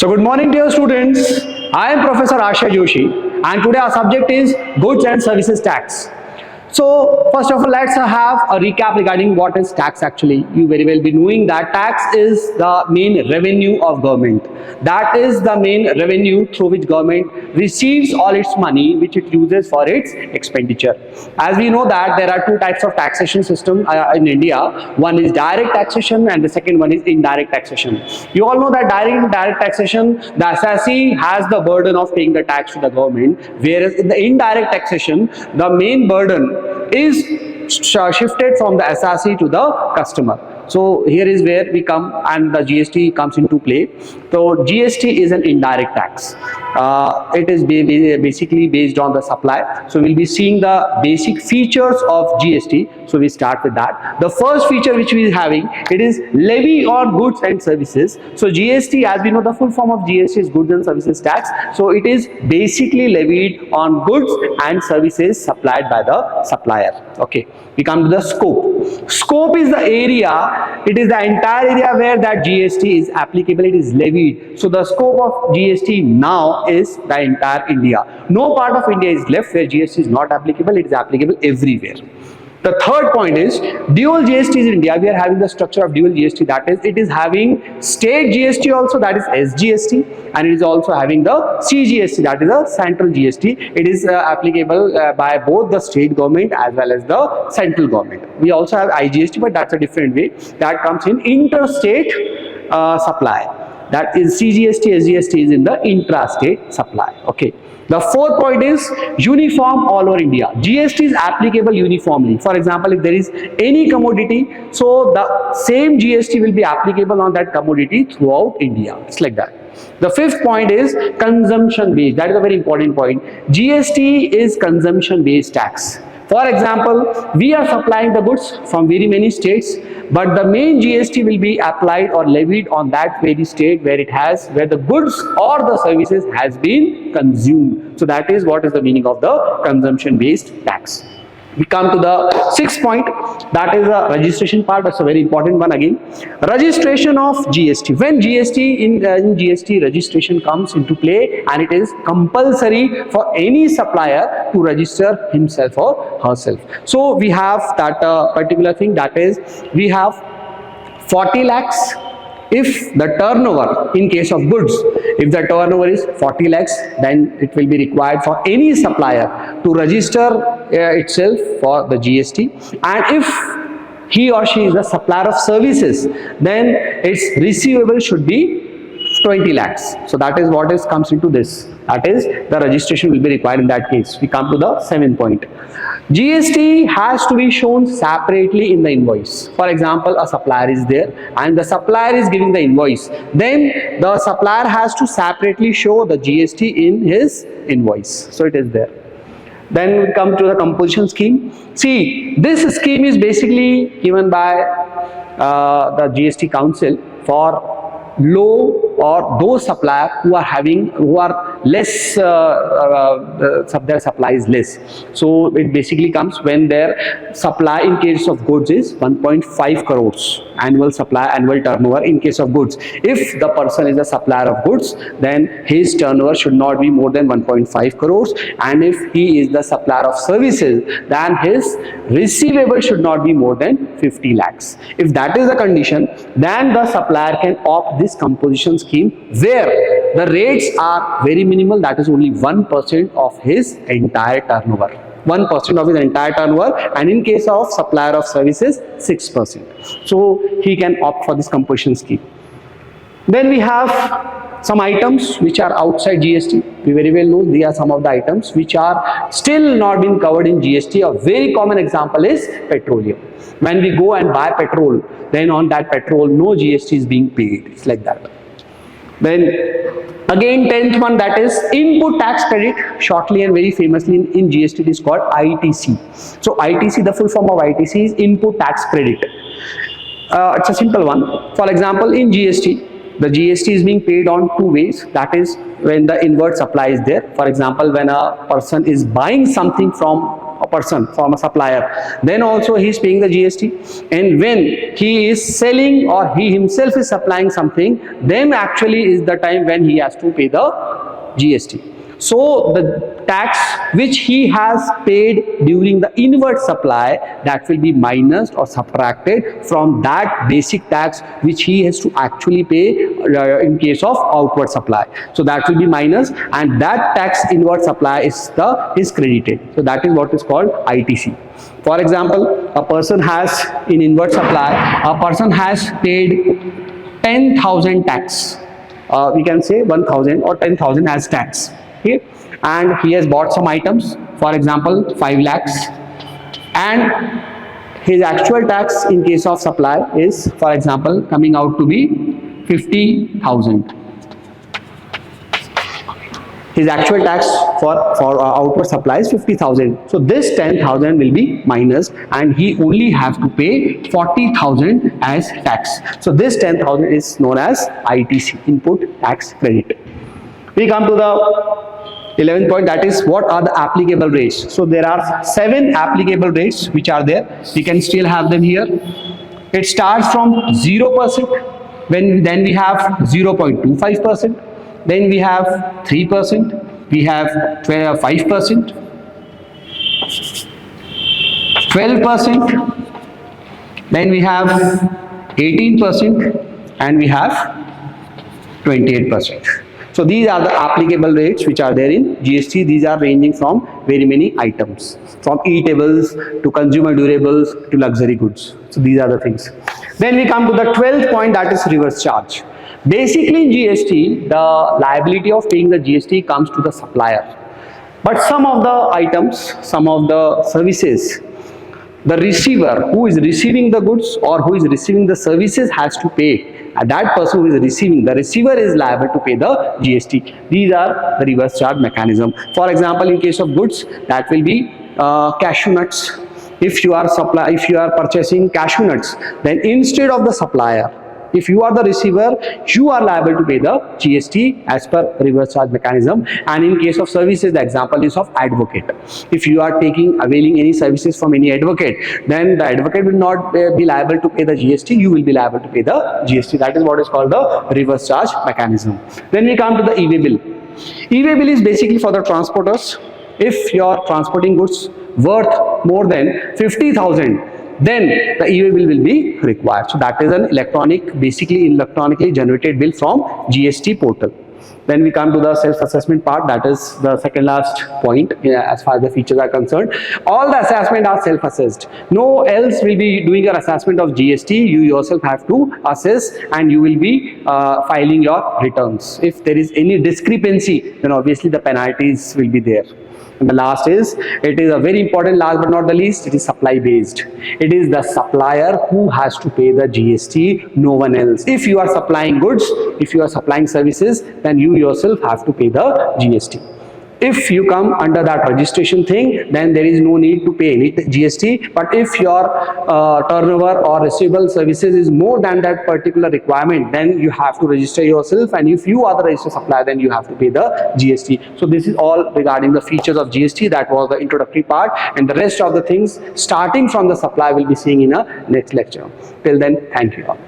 So good morning dear students, I am Professor Ashay Joshi and today our subject is Goods and Services Tax. So first of all, let's have a recap regarding what is tax actually. You very well be knowing that tax is the main revenue of government. That is the main revenue through which government receives all its money which it uses for its expenditure. As we know that there are two types of taxation system in India. One is direct taxation and the second one is indirect taxation. You all know that direct and indirect taxation, the assessee has the burden of paying the tax to the government, whereas in the indirect taxation, the main burden is shifted from the assessee to the customer. So here is where we come and the GST comes into play. So GST is an indirect tax. It is basically based on the supply. So we'll be seeing the basic features of GST. So we start with that. The first feature which we are having, it is levy on goods and services. So GST, as we know, the full form of GST is goods and services tax. So it is basically levied on goods and services supplied by the supplier. Okay, we come to the scope. Scope is the area. It is the entire area where that GST is applicable. It is levied. So the scope of GST now is the entire India. No part of India is left where GST is not applicable. It is applicable everywhere. The third point is dual GST in India. We are having the structure of dual GST, that is it is having state GST also, that is SGST, and it is also having the CGST, that is the central GST. It is applicable by both the state government as well as the central government. We also have IGST, but that's a different way. That comes in interstate supply. That is CGST, SGST is in the intrastate supply. Okay. The fourth point is uniform all over India. GST is applicable uniformly. For example, if there is any commodity, so the same GST will be applicable on that commodity throughout India. It's like that. The fifth point is consumption based. That is a very important point. GST is consumption based tax. For example, we are supplying the goods from very many states, but the main GST will be applied or levied on that very state where the goods or the services has been consumed. So that is what is the meaning of the consumption based tax. We come to the sixth point, that is the registration part. That's a very important one again. Registration of GST. When GST in GST registration comes into play, and it is compulsory for any supplier to register himself or herself. So we have that particular thing, that is we have 40 lakhs. If the turnover, in case of goods, if the turnover is 40 lakhs, then it will be required for any supplier to register itself for the GST. And if he or she is a supplier of services, then its receivable should be 20 lakhs. So that is what comes into this. That is, the registration will be required in that case. We come to the seventh point. GST has to be shown separately in the invoice. For example, a supplier is there and the supplier is giving the invoice. Then the supplier has to separately show the GST in his invoice. So it is there. Then we come to the composition scheme. See, this scheme is basically given by the GST Council for low or those suppliers who are less, their supply is less. So it basically comes when their supply in case of goods is 1.5 crores annual turnover in case of goods. If the person is a supplier of goods, then his turnover should not be more than 1.5 crores, and if he is the supplier of services, then his receivable should not be more than 50 lakhs. If that is the condition, then the supplier can opt this composition scheme where the rates are very minimal, that is only 1% of his entire turnover. 1% of his entire turnover, and in case of supplier of services, 6%. So he can opt for this composition scheme. Then we have some items which are outside GST. We very well know these are some of the items which are still not been covered in GST. A very common example is petroleum. When we go and buy petrol, then on that petrol no GST is being paid. It's like that. Then again, 10th one, that is input tax credit. Shortly and very famously in GST it is called ITC. So ITC, the full form of ITC is input tax credit. It's a simple one. For example, in GST, the GST is being paid on two ways. That is when the inward supply is there. For example, when a person is buying something from a person, from a supplier, then also he is paying the GST. And when he is selling or he himself is supplying something, then actually is the time when he has to pay the GST. So the tax which he has paid during the inward supply, that will be minused or subtracted from that basic tax which he has to actually pay in case of outward supply. So that will be minus, and that tax inward supply is credited. So that is what is called ITC. For example, a person has in inward supply, a person has paid 10,000 tax. We can say 1,000 or 10,000 as tax. Okay. And he has bought some items, for example 5 lakhs, and his actual tax in case of supply is, for example, coming out to be 50,000. His actual tax for outward supply is 50,000. So this 10,000 will be minus, and he only have to pay 40,000 as tax. So this 10,000 is known as ITC, input tax credit. We come to the 11th point, that is what are the applicable rates. So there are 7 applicable rates which are there. We can still have them here. It starts from 0%, then we have 0.25%, then we have 3%, we have 5%, 12%, then we have 18%, and we have 28%. So these are the applicable rates which are there in GST. These are ranging from very many items, from eatables to consumer durables to luxury goods. So these are the things. Then we come to the 12th point, that is reverse charge. Basically in GST, the liability of paying the GST comes to the supplier. But some of the items, some of the services, the receiver who is receiving the goods or who is receiving the services has to pay. And that person who is receiving, the receiver is liable to pay the GST. These are the reverse charge mechanism. For example, in case of goods, that will be cashew nuts. If you are purchasing cashew nuts, then instead of the supplier, if you are the receiver, you are liable to pay the GST as per reverse charge mechanism. And in case of services, the example is of advocate. If you are availing any services from any advocate, then the advocate will not be liable to pay the GST, you will be liable to pay the GST. That is what is called the reverse charge mechanism. Then we come to the e-way bill. E-way bill is basically for the transporters. If you are transporting goods worth more than 50,000, then the e-way bill will be required. So that is an basically electronically generated bill from GST portal. Then we come to the self-assessment part, that is the second last point as far as the features are concerned. All the assessment are self-assessed. No else will be doing your assessment of GST. You yourself have to assess, and you will be filing your returns. If there is any discrepancy, then obviously the penalties will be there. And the last is, it is a very important, last but not the least, it is supply based. It is the supplier who has to pay the GST, no one else. If you are supplying goods, if you are supplying services, then you yourself have to pay the GST. If you come under that registration thing, then there is no need to pay any GST. But if your turnover or receivable services is more than that particular requirement, then you have to register yourself. And if you are the registered supplier, then you have to pay the GST. So this is all regarding the features of GST. That was the introductory part. And the rest of the things, starting from the supply, we'll be seeing in a next lecture. Till then, thank you all.